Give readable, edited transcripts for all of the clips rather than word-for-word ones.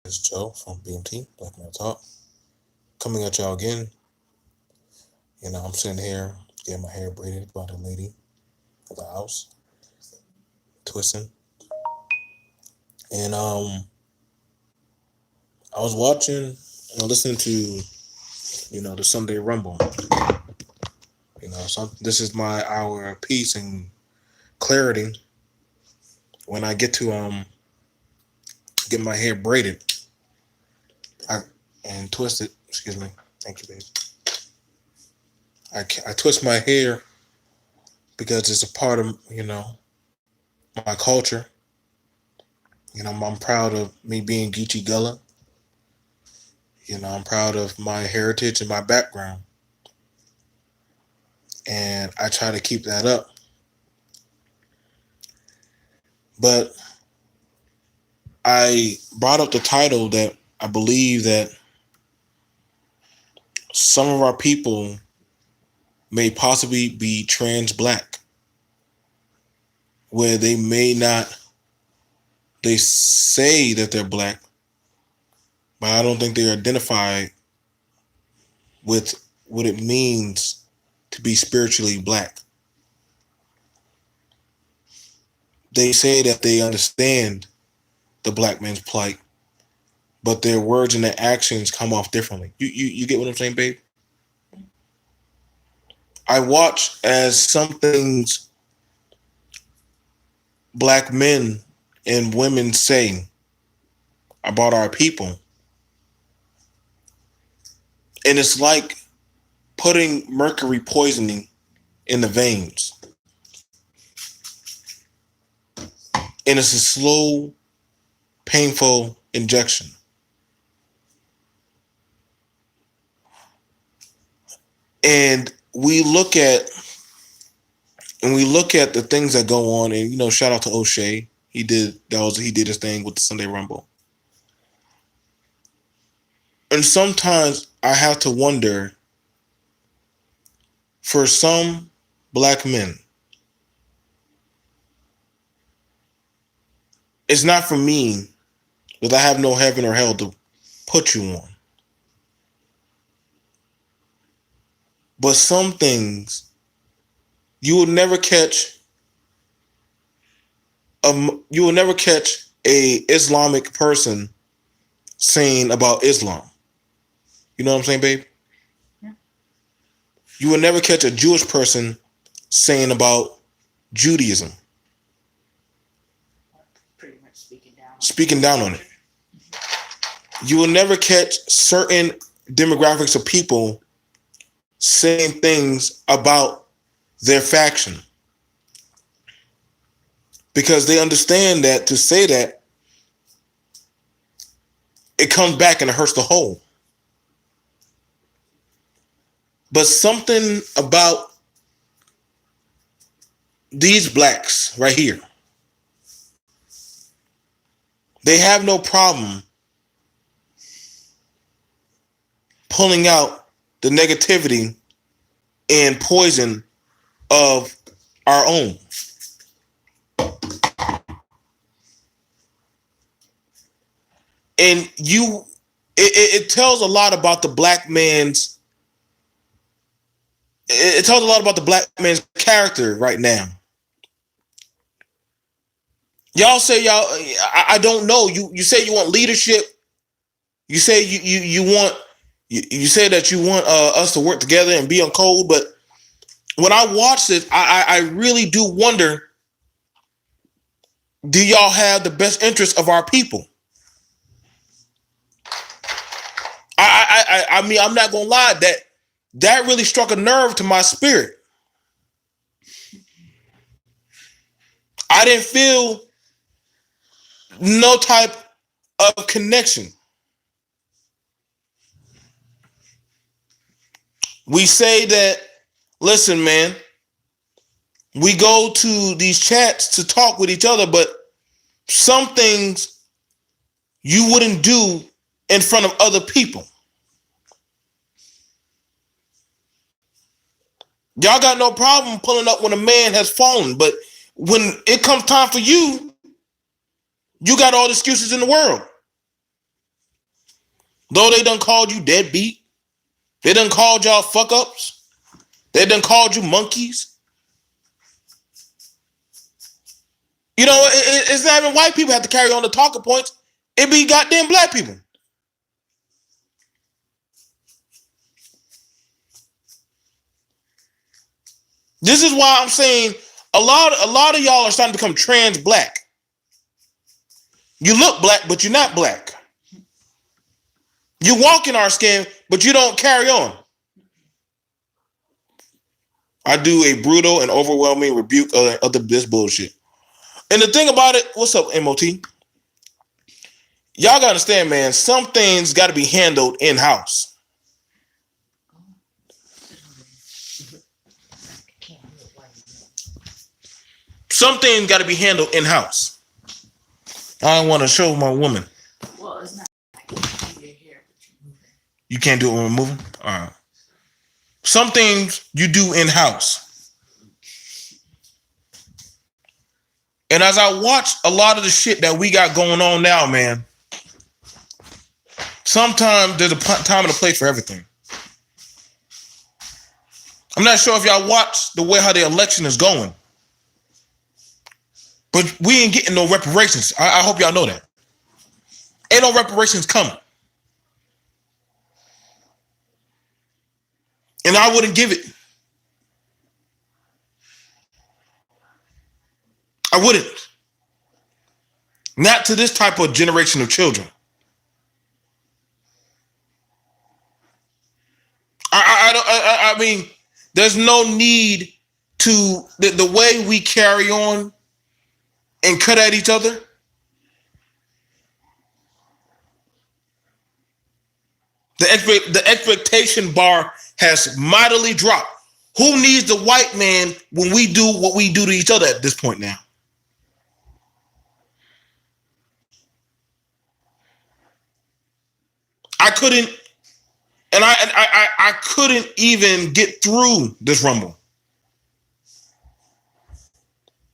is Joe from BMT, Black Man Talk. Coming at y'all again. I'm sitting here getting my hair braided by the lady of the house, twisting. And I was watching and listening to, the Sunday Rumble. This is my hour of peace and clarity when I get to get my hair braided. I and twisted. Excuse me. Thank you, babe. I twist my hair because it's a part of my culture. I'm proud of me being Geechee Gullah. I'm proud of my heritage and my background, and I try to keep that up. But I brought up the title that I believe that some of our people may possibly be trans-black, where they may not. They say that they're black, but I don't think they identify with what it means to be spiritually black. They say that they understand the black man's plight, but their words and their actions come off differently. You get what I'm saying, babe? I watch as some things black men and women say about our people, and it's like putting mercury poisoning in the veins. And it's a slow, painful injection. And we look at the things that go on, and shout out to O'Shea. He did his thing with the Sunday Rumble. And sometimes I have to wonder, for some black men, it's not for me, because I have no heaven or hell to put you on. But some things you will never catch. You will never catch a Islamic person saying about Islam. You know what I'm saying, babe? Yeah. You will never catch a Jewish person saying about Judaism. Pretty much Speaking down on it. You will never catch certain demographics of people saying things about their faction, because they understand that to say that, it comes back and it hurts the whole. But something about these blacks right here, they have no problem pulling out the negativity and poison of our own. And it tells a lot about the black man's, it tells a lot about the black man's character right now. Y'all say I don't know. You say you want leadership. You say you want, you say that you want us to work together and be on code, but when I watch this, I really do wonder, do y'all have the best interest of our people? I mean, I'm not gonna lie, that really struck a nerve to my spirit. I didn't feel no type of connection. We say that, listen, man, we go to these chats to talk with each other, but some things you wouldn't do in front of other people. Y'all got no problem pulling up when a man has fallen, but when it comes time for you, you got all the excuses in the world. Though they done called you deadbeat, they done called y'all fuck ups, they done called you monkeys. You know, it's not even white people have to carry on the talking points. It be goddamn black people. This is why I'm saying a lot of y'all are starting to become trans-black. You look black, but you're not black. You walk in our skin, but you don't carry on. I do a brutal and overwhelming rebuke of this bullshit. And the thing about it, what's up, MOT? Y'all gotta understand, man, some things gotta be handled in-house. Some things gotta be handled in-house. I don't want to show my woman. Well, it's not. You can't do it when we're moving? All right. Some things you do in-house. And as I watch a lot of the shit that we got going on now, man, sometimes there's a time and a place for everything. I'm not sure if y'all watch the way how the election is going, but we ain't getting no reparations. I hope y'all know that. Ain't no reparations coming. And I wouldn't give it. I wouldn't. Not to this type of generation of children. I mean, there's no need to the way we carry on and cut at each other. The expectation bar has mightily dropped. Who needs the white man when we do what we do to each other at this point now? I couldn't, and I couldn't even get through this rumble.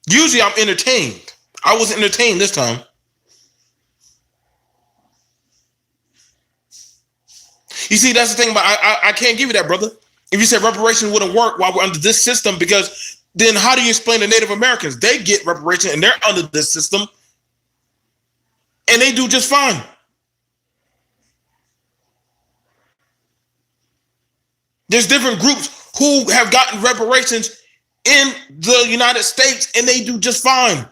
Usually I'm entertained. I was entertained this time. You see, that's the thing about I can't give you that, brother. If you said reparations wouldn't work while we're under this system, because then how do you explain to Native Americans? They get reparations and they're under this system and they do just fine. There's different groups who have gotten reparations in the United States and they do just fine.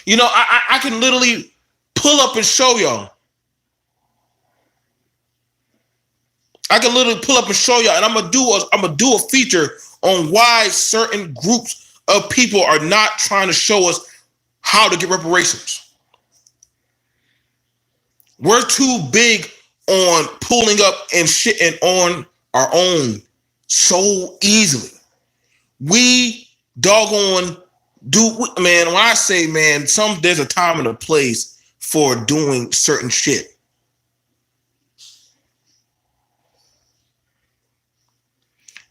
You know, I can literally pull up and show y'all. I can literally pull up and show y'all, and I'm gonna do a feature on why certain groups of people are not trying to show us how to get reparations. We're too big on pulling up and shitting on our own so easily. We doggone man, when I say, man, there's a time and a place for doing certain shit.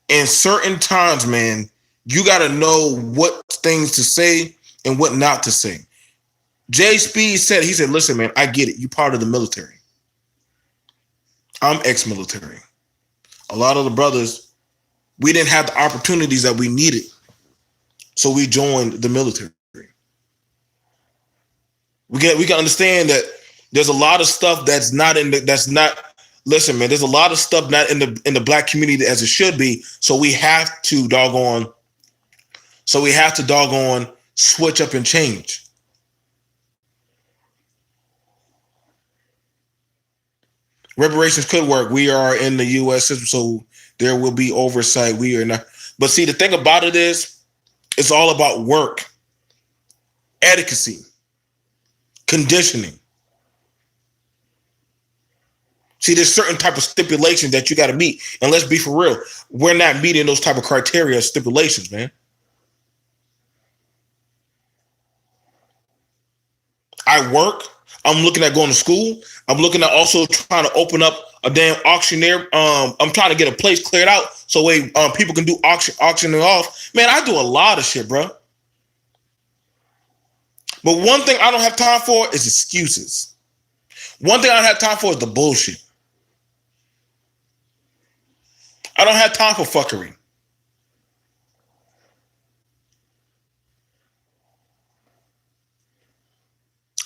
In certain times, man, you got to know what things to say and what not to say. Jay Speed said, he said, listen, man, I get it. You part of the military. I'm ex-military. A lot of the brothers, we didn't have the opportunities that we needed. So we joined the military. We can understand that there's a lot of stuff that's not listen, man, there's a lot of stuff not in the black community as it should be. So we have to doggone switch up and change. Reparations could work. We are in the US system, so there will be oversight. We are not. But see, the thing about it is, it's all about work, etiquette, conditioning. See, there's certain type of stipulations that you got to meet. And let's be for real, we're not meeting those type of criteria stipulations, man. I work. I'm looking at going to school. I'm looking at also trying to open up a damn auctioneer. I'm trying to get a place cleared out so way people can do auctioning off. Man, I do a lot of shit, bro. But one thing I don't have time for is excuses. One thing I don't have time for is the bullshit. I don't have time for fuckery.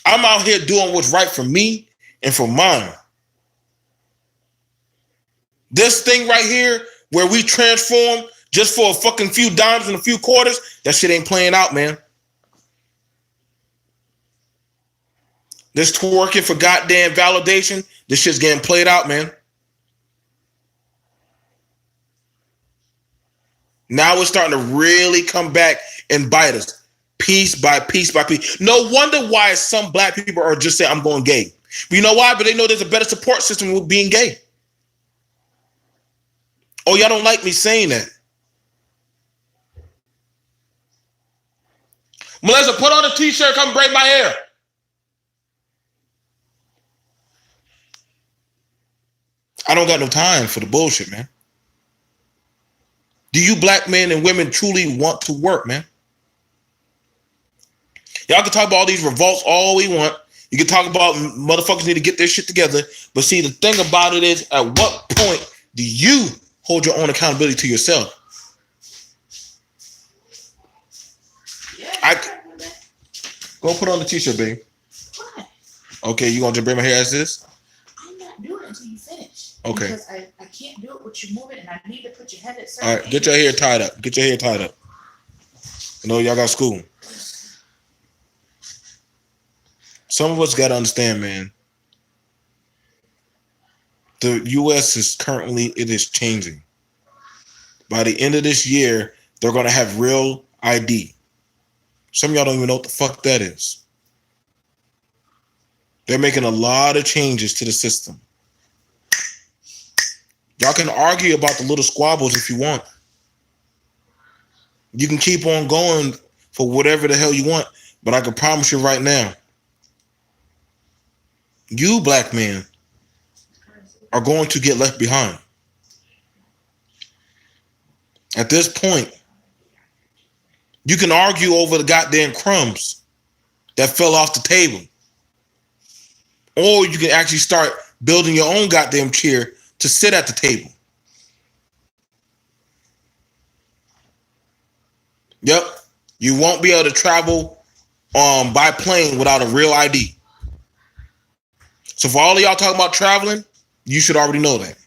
I'm out here doing what's right for me and for mine. This thing right here, where we transform just for a fucking few dimes and a few quarters, that shit ain't playing out, man. This twerking for goddamn validation, this shit's getting played out, man. Now it's starting to really come back and bite us, piece by piece by piece. No wonder why some black people are just saying, I'm going gay. But you know why? But they know there's a better support system with being gay. Oh, y'all don't like me saying that. Melissa, put on a t-shirt, come braid my hair. I don't got no time for the bullshit, man. Do you black men and women truly want to work, man? Y'all can talk about all these revolts all we want. You can talk about motherfuckers need to get their shit together. But see, the thing about it is, at what point do you hold your own accountability to yourself? Go put on the t-shirt, babe. Why? Okay, you gonna just bring my hair as this? I'm not doing it until you finish. Okay. Because I can't do it with you moving, and I need to put your head at certain. All right, get your hair tied up. Get your hair tied up. You know, y'all got school. Some of us gotta understand, man. The U.S. is currently, it is changing. By the end of this year, they're gonna have real ID. Some of y'all don't even know what the fuck that is. They're making a lot of changes to the system. Y'all can argue about the little squabbles if you want. You can keep on going for whatever the hell you want, but I can promise you right now, you black men are going to get left behind. At this point, you can argue over the goddamn crumbs that fell off the table. Or you can actually start building your own goddamn chair to sit at the table. Yep. You won't be able to travel by plane without a real ID. So for all of y'all talking about traveling, you should already know that.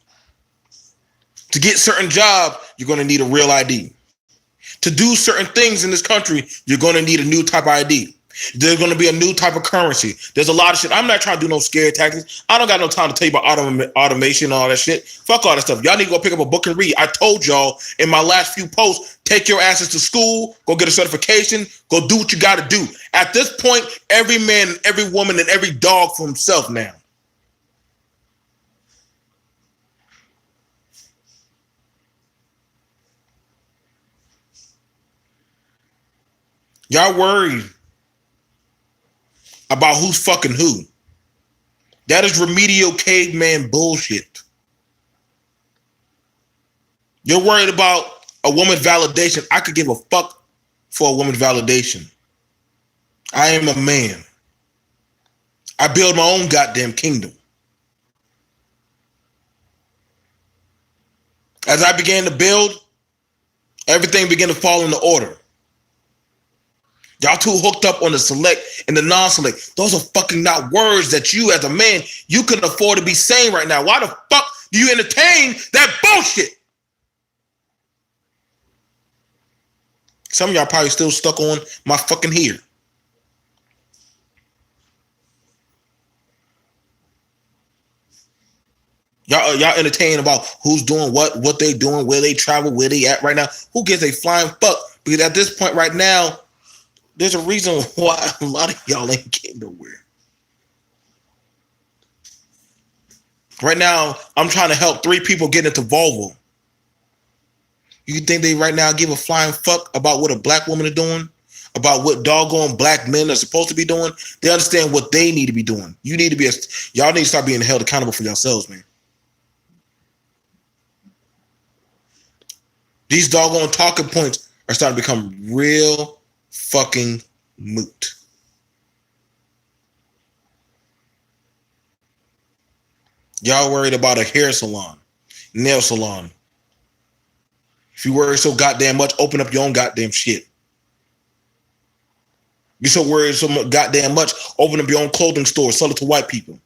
To get certain jobs, you're going to need a real ID. To do certain things in this country, you're going to need a new type of ID. There's going to be a new type of currency. There's a lot of shit. I'm not trying to do no scare tactics. I don't got no time to tell you about automation and all that shit. Fuck all that stuff. Y'all need to go pick up a book and read. I told y'all in my last few posts, take your asses to school, go get a certification, go do what you got to do. At this point, every man, every woman, and every dog for himself now. Y'all worried about who's fucking who. That is remedial caveman bullshit. You're worried about a woman's validation. I could give a fuck for a woman's validation. I am a man. I build my own goddamn kingdom. As I began to build, everything began to fall into order. Y'all too hooked up on the select and the non-select. Those are fucking not words that you as a man, you can afford to be saying right now. Why the fuck do you entertain that bullshit? Some of y'all probably still stuck on my fucking hair. Y'all entertain about who's doing what they doing, where they travel, where they at right now. Who gives a flying fuck? Because at this point right now, there's a reason why a lot of y'all ain't getting nowhere. Right now, I'm trying to help 3 people get into Volvo. You think they right now give a flying fuck about what a black woman is doing? About what doggone black men are supposed to be doing? They understand what they need to be doing. Y'all need to start being held accountable for yourselves, man. These doggone talking points are starting to become real fucking moot. Y'all worried about a hair salon, nail salon. If you worry so goddamn much, open up your own goddamn shit. You're so worried so much, goddamn much, open up your own clothing store, sell it to white people.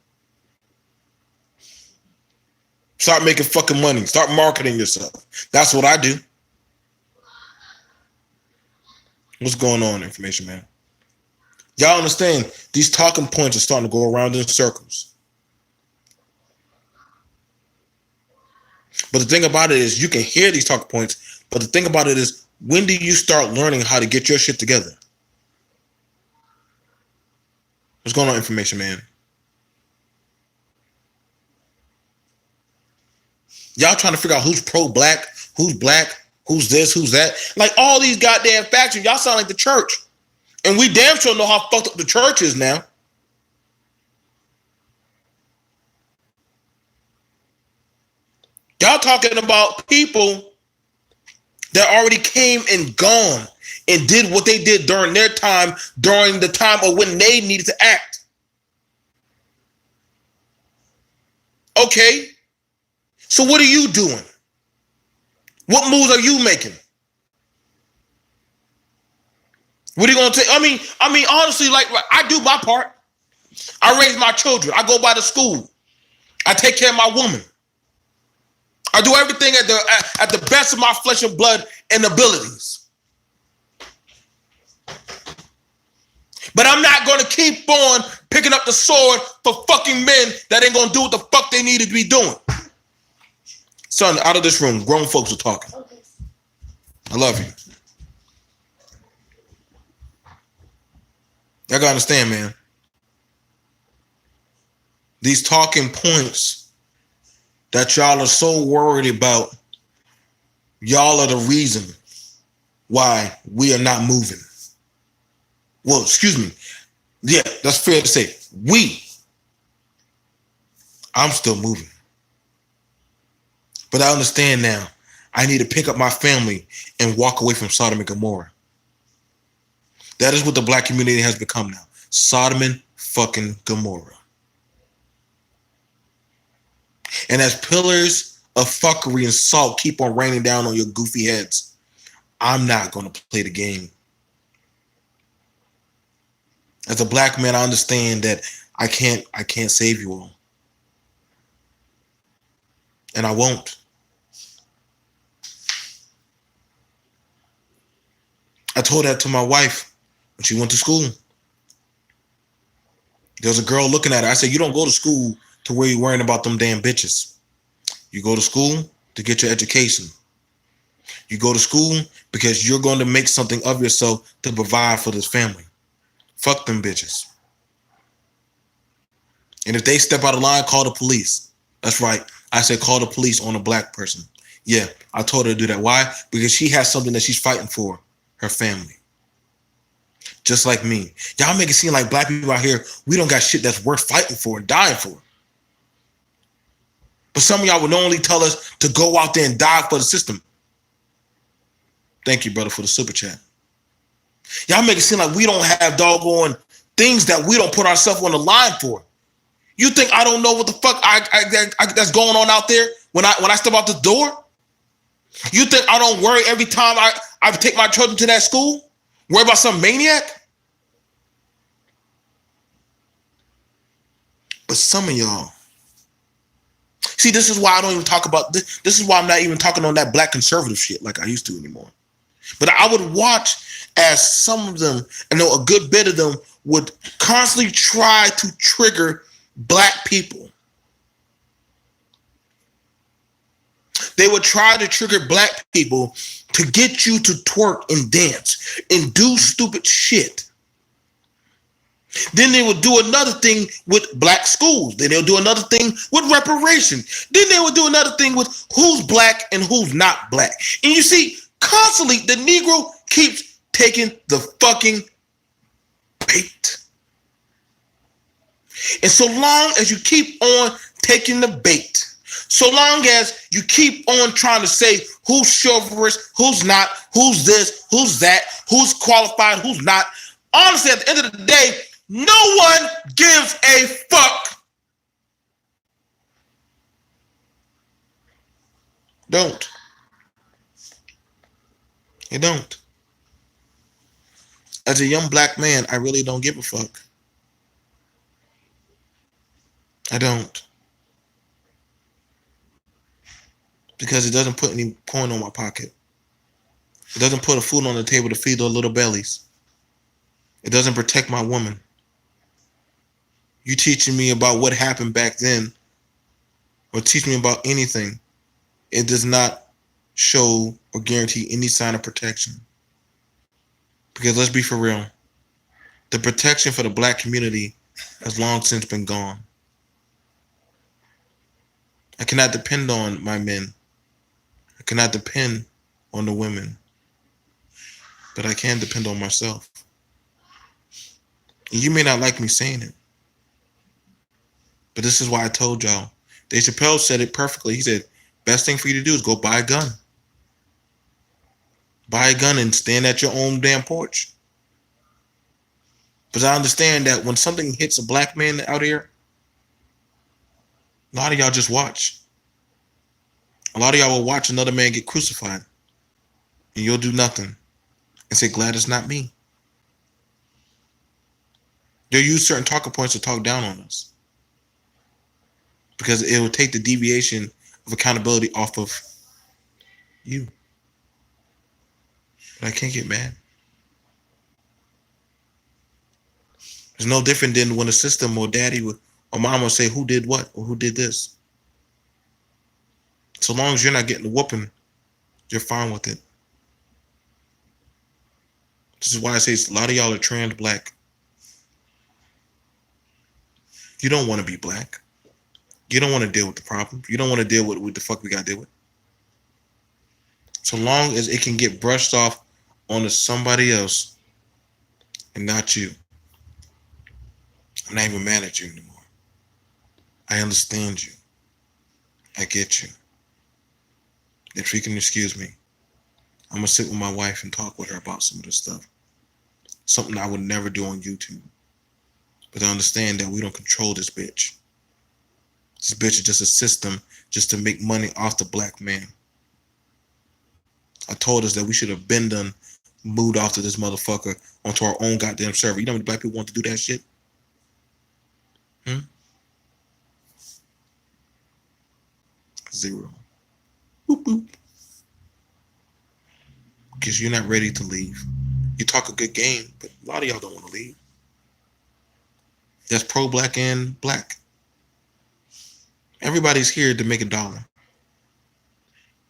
Start making fucking money. Start marketing yourself. That's what I do. What's going on, information man? Y'all understand these talking points are starting to go around in circles. But the thing about it is you can hear these talking points, but the thing about it is when do you start learning how to get your shit together? What's going on, information man? Y'all trying to figure out who's pro-black, who's black, who's this, who's that. Like all these goddamn factions, y'all sound like the church. And we damn sure know how fucked up the church is now. Y'all talking about people that already came and gone and did what they did during their time, during the time of when they needed to act. Okay. So what are you doing? What moves are you making? What are you gonna take? I mean, honestly, like I do my part. I raise my children. I go by the school. I take care of my woman. I do everything at the best of my flesh and blood and abilities. But I'm not gonna keep on picking up the sword for fucking men that ain't gonna do what the fuck they need to be doing. Son, out of this room, grown folks are talking. I love you. Y'all gotta understand, man. These talking points that y'all are so worried about, y'all are the reason why we are not moving. Well, excuse me. Yeah, that's fair to say. I'm still moving. But I understand now. I need to pick up my family and walk away from Sodom and Gomorrah. That is what the black community has become now. Sodom and fucking Gomorrah. And as pillars of fuckery and salt keep on raining down on your goofy heads, I'm not going to play the game. As a black man, I understand that I can't save you all. And I won't. I told that to my wife when she went to school. There was a girl looking at her. I said, you don't go to school to where you're worrying about them damn bitches. You go to school to get your education. You go to school because you're going to make something of yourself to provide for this family. Fuck them bitches. And if they step out of line, call the police. That's right. I said call the police on a black person. Yeah, I told her to do that. Why? Because she has something that she's fighting for. Her family. Just like me. Y'all make it seem like black people out here, we don't got shit that's worth fighting for and dying for. But some of y'all would normally tell us to go out there and die for the system. Thank you, brother, for the super chat. Y'all make it seem like we don't have doggone things that we don't put ourselves on the line for. You think I don't know what the fuck that's going on out there when I step out the door? You think I don't worry every time I take my children to that school? Worry about some maniac? But some of y'all, see, this is why I don't even talk about this. This is why I'm not even talking on that black conservative shit like I used to anymore. But I would watch as some of them, I know a good bit of them would constantly try to trigger black people. They would try to trigger black people to get you to twerk and dance and do stupid shit. Then they would do another thing with black schools. Then they'll do another thing with reparations. Then they would do another thing with who's black and who's not black. And you see, constantly the Negro keeps taking the fucking bait. And so long as you keep on taking the bait, so long as you keep on trying to say who's chivalrous, who's not, who's this, who's that, who's qualified, who's not, honestly, at the end of the day, no one gives a fuck. Don't. It don't. As a young black man, I really don't give a fuck. I don't. Because it doesn't put any coin on my pocket. It doesn't put a food on the table to feed those little bellies. It doesn't protect my woman. You teaching me about what happened back then, or teach me about anything, it does not show or guarantee any sign of protection. Because let's be for real, the protection for the black community has long since been gone. I cannot depend on my men. I cannot depend on the women. But I can depend on myself. And you may not like me saying it, but this is why I told y'all. Dave Chappelle said it perfectly. He said, best thing for you to do is go buy a gun. Buy a gun and stand at your own damn porch. Because I understand that when something hits a black man out here, a lot of y'all just watch. A lot of y'all will watch another man get crucified. And you'll do nothing. And say, glad it's not me. They'll use certain talking points to talk down on us. Because it will take the deviation of accountability off of you. But I can't get mad. It's no different than when a system or daddy or mom will say who did what or who did this. So long as you're not getting the whooping, you're fine with it. This is why I say a lot of y'all are trans-black. You don't want to be black. You don't want to deal with the problem. You don't want to deal with what the fuck we got to deal with. So long as it can get brushed off onto somebody else and not you. I'm not even mad at you anymore. I understand you. I get you. If you can excuse me, I'm going to sit with my wife and talk with her about some of this stuff. Something I would never do on YouTube. But I understand that we don't control this bitch. This bitch is just a system just to make money off the black man. I told us that we should have been done moved off to this motherfucker onto our own goddamn server. You know how many black people want to do that shit? Zero. Boop, boop. Because you're not ready to leave. You talk a good game, but a lot of y'all don't want to leave. That's pro-black and black. Everybody's here to make $1.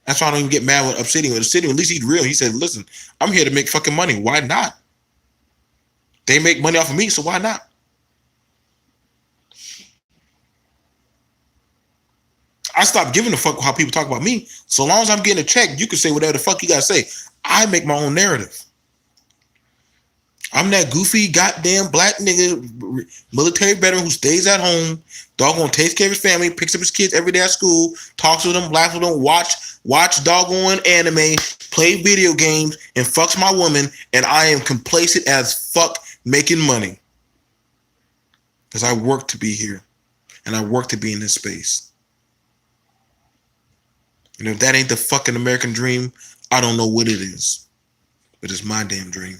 That's why I don't even get mad with Obsidian. With Obsidian, at least he's real. He said, listen, I'm here to make fucking money. Why not? They make money off of me, so why not? I stopped giving a fuck how people talk about me. So long as I'm getting a check, you can say whatever the fuck you gotta say. I make my own narrative. I'm that goofy goddamn black nigga, military veteran who stays at home, doggone takes care of his family, picks up his kids every day at school, talks with them, laughs with them, watch doggone anime, play video games, and fucks my woman, and I am complacent as fuck making money. Because I work to be here, and I work to be in this space. And if that ain't the fucking American dream, I don't know what it is. But it's my damn dream.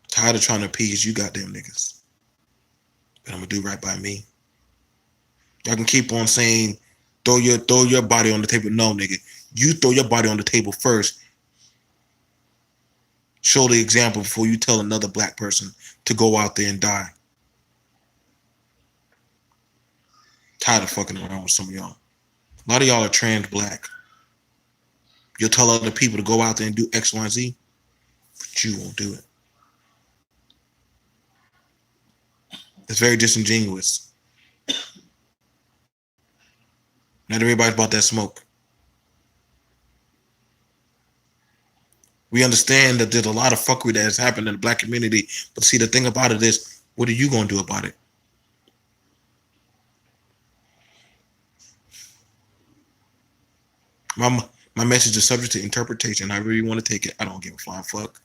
Tired of trying to appease you goddamn niggas. But I'm gonna do right by me. Y'all can keep on saying, throw your body on the table. No, nigga. You throw your body on the table first. Show the example before you tell another black person to go out there and die. Tired of fucking around with some of y'all. A lot of y'all are trans-black. You'll tell other people to go out there and do X, Y, and Z, but you won't do it. It's very disingenuous. Not everybody's about that smoke. We understand that there's a lot of fuckery that has happened in the black community, but see, the thing about it is, what are you going to do about it? My message is subject to interpretation. I really want to take it. I don't give a flying fuck.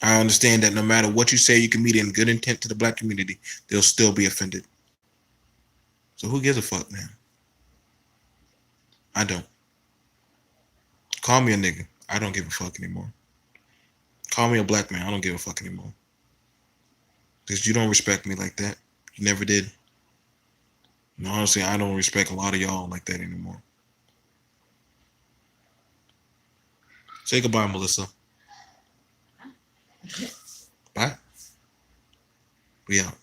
I understand that no matter what you say, you can meet in good intent to the black community, they'll still be offended. So who gives a fuck, man? I don't. Call me a nigga. I don't give a fuck anymore. Call me a black man. I don't give a fuck anymore. Because you don't respect me like that. You never did. And honestly, I don't respect a lot of y'all like that anymore. Say goodbye, Melissa. Bye. We out.